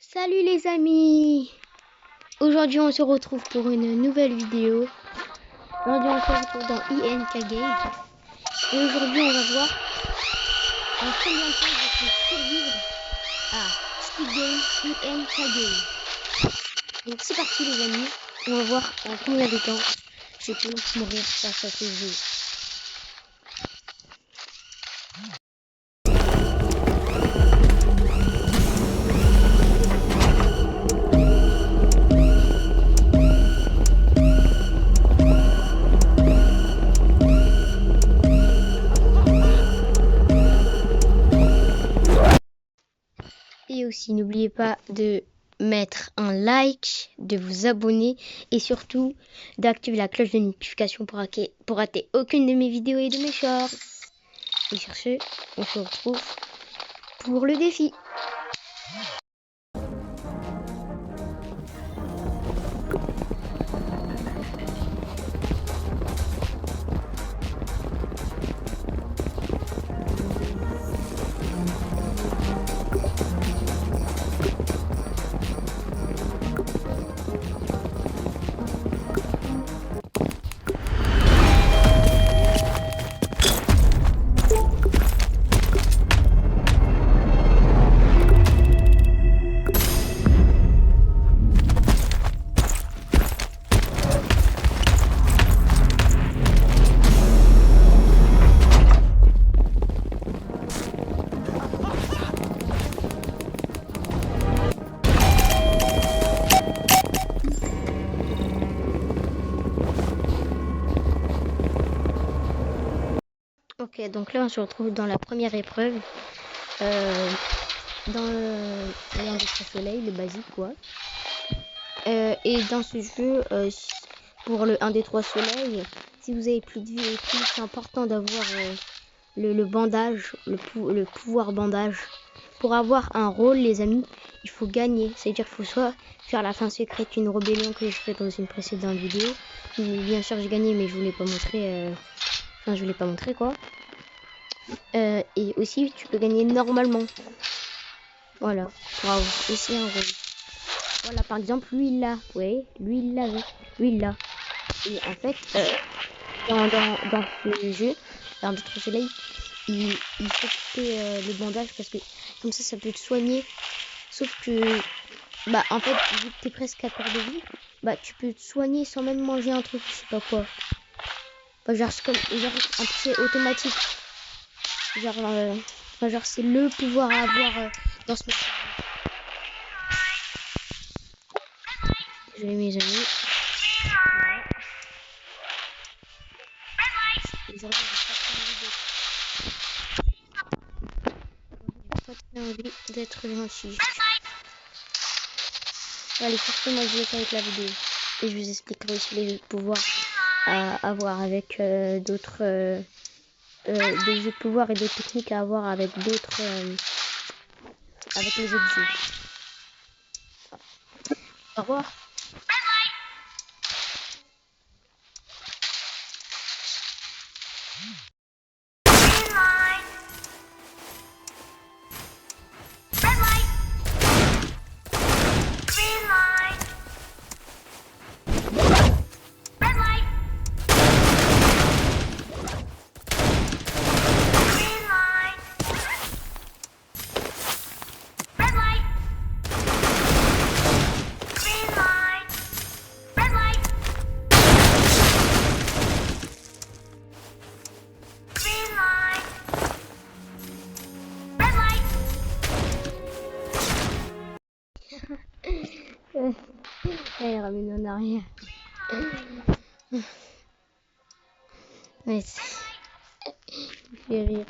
Salut les amis! Aujourd'hui on se retrouve pour une nouvelle vidéo. Aujourd'hui on se retrouve dans INK Game. Et aujourd'hui on va voir en combien de temps je peux survivre à Squid Game INK Game. Donc c'est parti les amis. On va voir en combien de temps je peux mourir face à ce jeu. Et aussi, n'oubliez pas de mettre un like, de vous abonner et surtout d'activer la cloche de notification pour rater aucune de mes vidéos et de mes shorts. Et sur ce, on se retrouve pour le défi. Ok, donc là on se retrouve dans la première épreuve, dans le du soleil, le basique quoi. Et dans ce jeu, pour le 1 des 3 soleils, si vous avez plus de vie et tout, c'est important d'avoir le bandage, le pouvoir bandage. Pour avoir un rôle les amis, il faut gagner, c'est-à-dire qu'il faut soit faire la fin secrète, une rébellion que je fais dans une précédente vidéo. Bien sûr j'ai gagné mais je vous l'ai pas montré, enfin je vous l'ai pas montré quoi. Et aussi tu peux gagner normalement. Voilà, pour avoir aussi un rôle. Voilà, par exemple, lui il l'a, ouais, lui il l'avait, lui il l'a. Et en fait, dans ce jeu, dans d'autres soleils, il faut couper le bandage parce que comme ça peut te soigner. Sauf que, bah en fait, vu que t'es presque à perte de vie, bah tu peux te soigner sans même manger un truc, je sais pas quoi. Bah, genre, c'est comme, genre, en plus c'est automatique. Genre c'est le pouvoir à avoir dans ce métier. Je vais mes amis. Aujourd'hui, j'ai pas très envie d'être gentil. Allez, surtout moi je vais faire avec la vidéo. Et je vous expliquerai aussi les pouvoirs à avoir avec d'autres... des pouvoirs et des techniques à avoir avec d'autres... avec les autres jeux. Au revoir. Elle ramène en arrière. Ouais, il fait rire.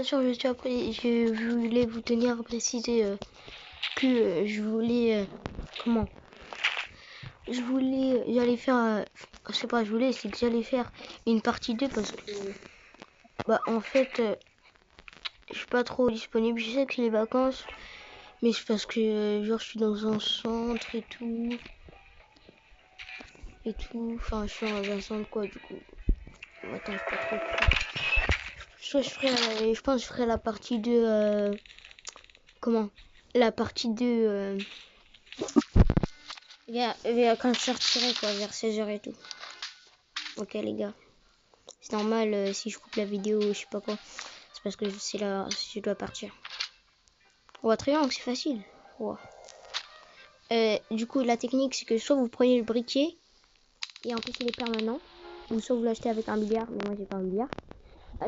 sûr, je voulais vous tenir à préciser que je voulais... comment j'allais faire... je sais pas, c'est que j'allais faire une partie 2 parce que... Bah, en fait, je suis pas trop disponible. Je sais que c'est les vacances, mais c'est parce que, genre, je suis dans un centre et tout. Enfin, je suis dans un centre, quoi, du coup. Attends, je sais pas trop. Soit je pense que je ferai la partie 2, comment la partie 2 quand je sortirai quoi, vers 16h et tout. Ok les gars, c'est normal si je coupe la vidéo, je sais pas quoi, c'est parce que c'est là, je dois partir. Ouais, triangle, c'est facile. Ouais. Du coup, la technique, c'est que soit vous prenez le briquet et en plus il est permanent, ou soit vous l'achetez avec un billard, mais moi j'ai pas un billard,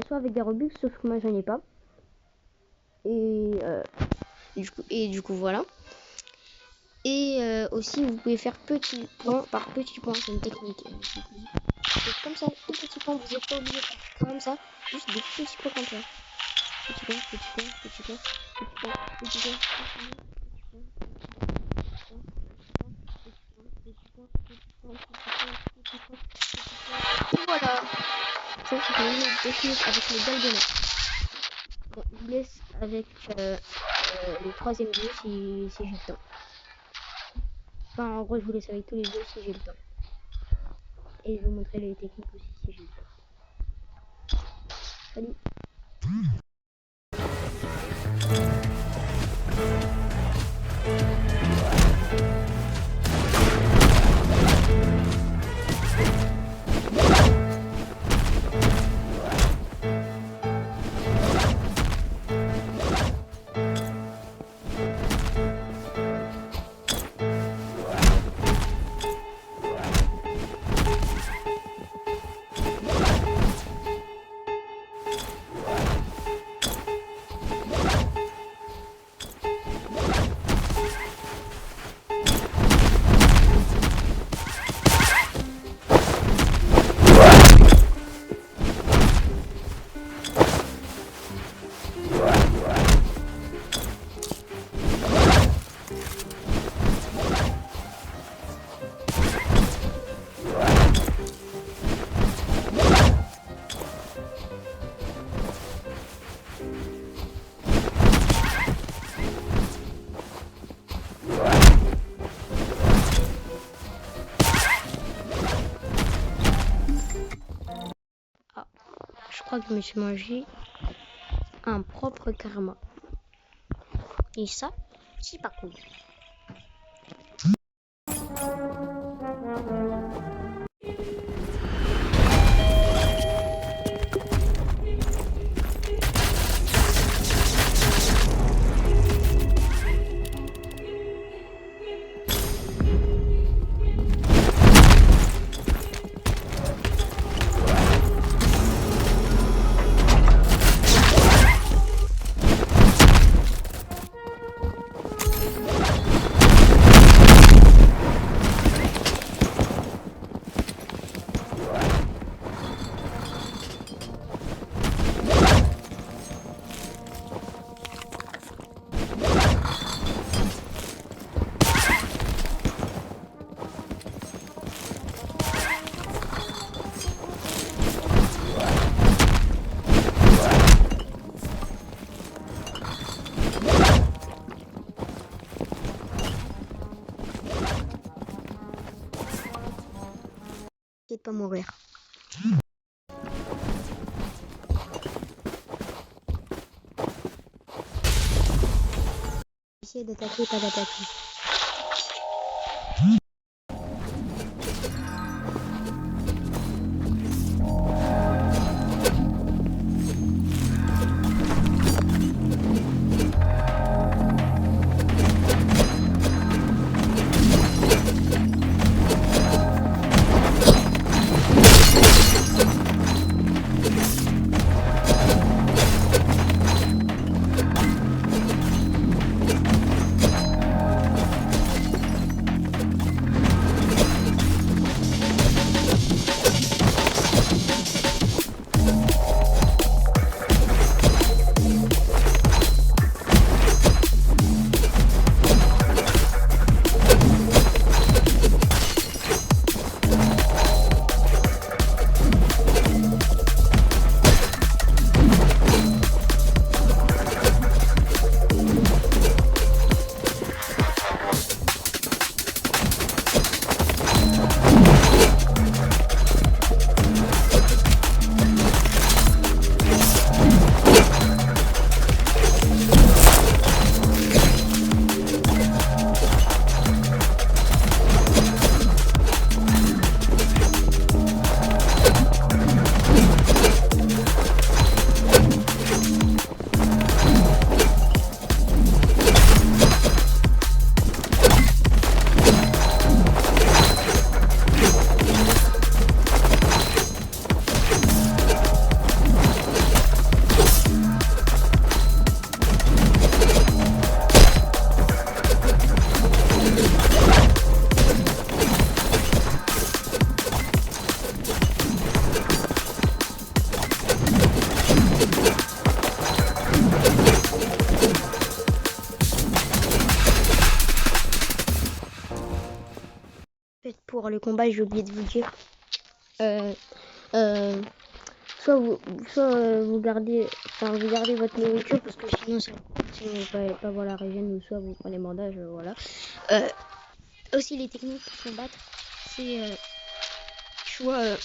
soit avec des Robux, sauf que moi j'en ai pas. Et du coup voilà. Et aussi, vous pouvez faire petit point par petit point. C'est une technique. C'est comme ça, tout petit point. Vous n'êtes pas obligé de faire comme ça. Juste des petits points comme ça. Petit point, petit point, petit point, petit point, petit point, et voilà. Ça, c'est une technique avec le galgonnet. Bon, je vous laisse avec le troisième jeu si j'ai le temps. Enfin, en gros, je vous laisse avec tous les jeux si j'ai le temps. Et je vais vous montrer les techniques aussi si j'ai le temps. Salut! Je crois que je me suis mangé un propre karma. Et ça, c'est pas cool. De pas mourir. Essayez d'attaquer, pas d'attaquer. pour le combat, j'ai oublié de vous dire. Soit vous gardez votre nourriture parce que sinon vous pouvez pas voir la régène, ou soit vous prenez bandage, voilà. Aussi les techniques pour combattre, c'est soit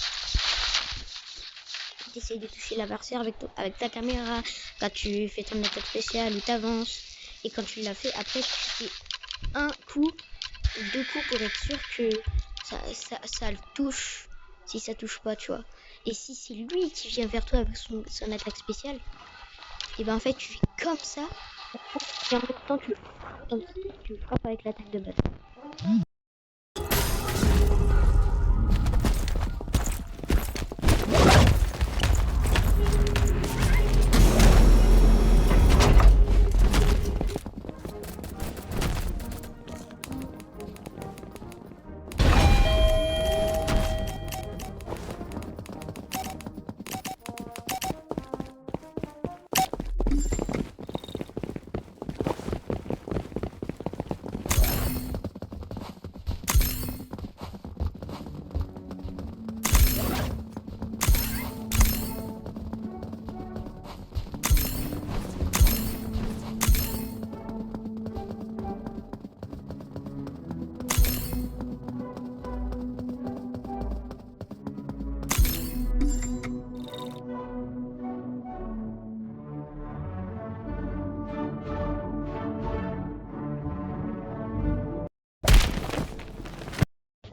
tu essayes de toucher l'adversaire avec ta caméra quand tu fais ton attaque spéciale ou t'avances, et quand tu l'as fait, après tu fais un coup ou 2 coups pour être sûr que ça le touche, si ça touche pas, tu vois. Et si c'est lui qui vient vers toi avec son attaque spéciale, et ben en fait tu fais comme ça, et en même temps tu le frappes avec l'attaque de base.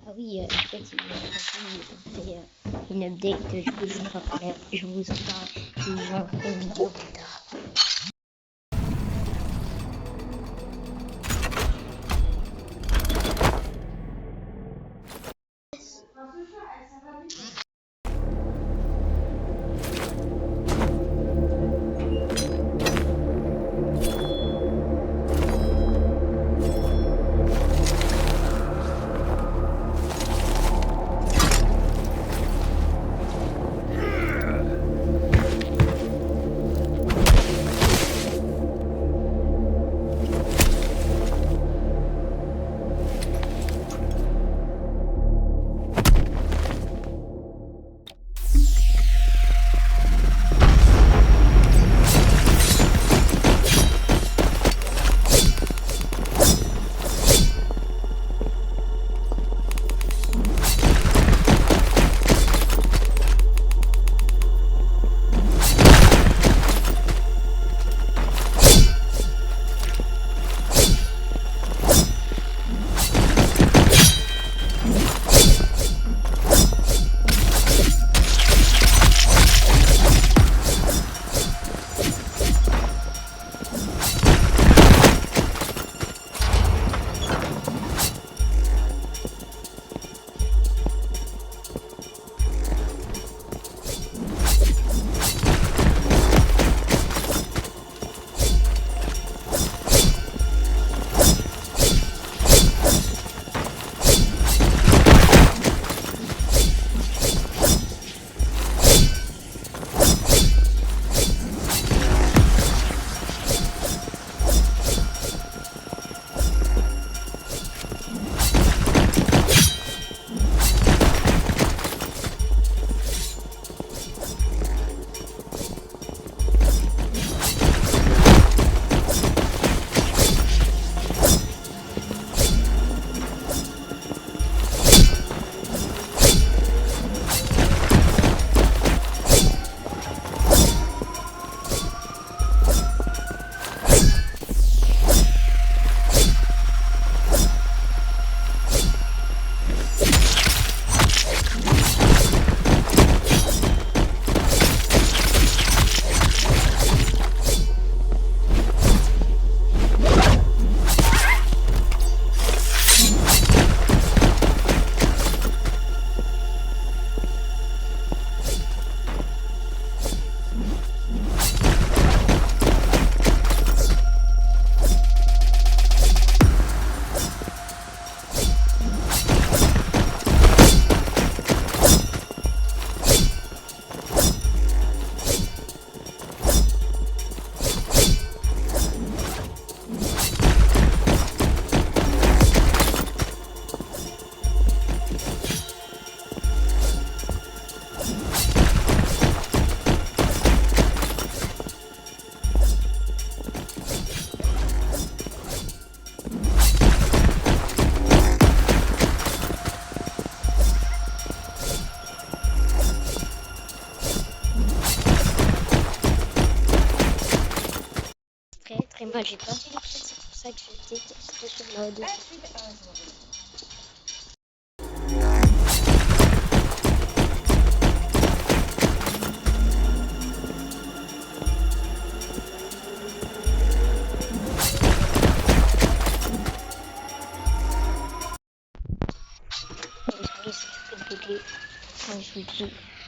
Ah oui, en fait, il y a une update, je vous en ferai une vidéo plus tard. très mal. J'ai pas fait les prêts, c'est pour ça que j'étais très sur mode.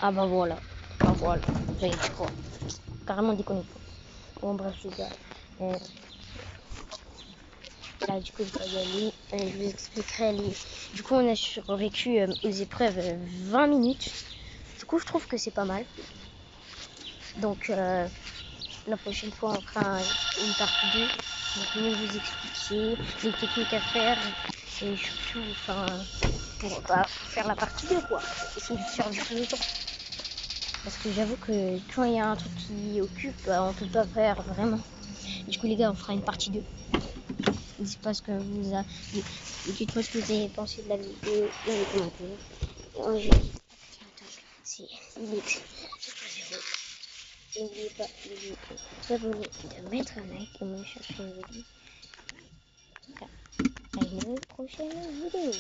Ah bah voilà, ça y est, je crois. Carrément déconnecté. Bon bref les gars, là du coup je dois y aller, je vous expliquerai les... Du coup on a survécu aux épreuves 20 minutes, du coup je trouve que c'est pas mal. Donc la prochaine fois on fera une partie 2, donc mieux vous expliquer les techniques à faire et surtout enfin, pour faire la partie 2 quoi, essayer de faire du plus temps. Parce que j'avoue que quand il y a un truc qui occupe, on peut pas faire vraiment. Du coup les gars on fera une partie 2. Dites-moi ce que vous avez, dites-moi ce que vous avez pensé de la vidéo dans les commentaires. C'est limite. N'oubliez pas de vous abonner, de mettre un like et me chercher une vidéo. À une prochaine vidéo.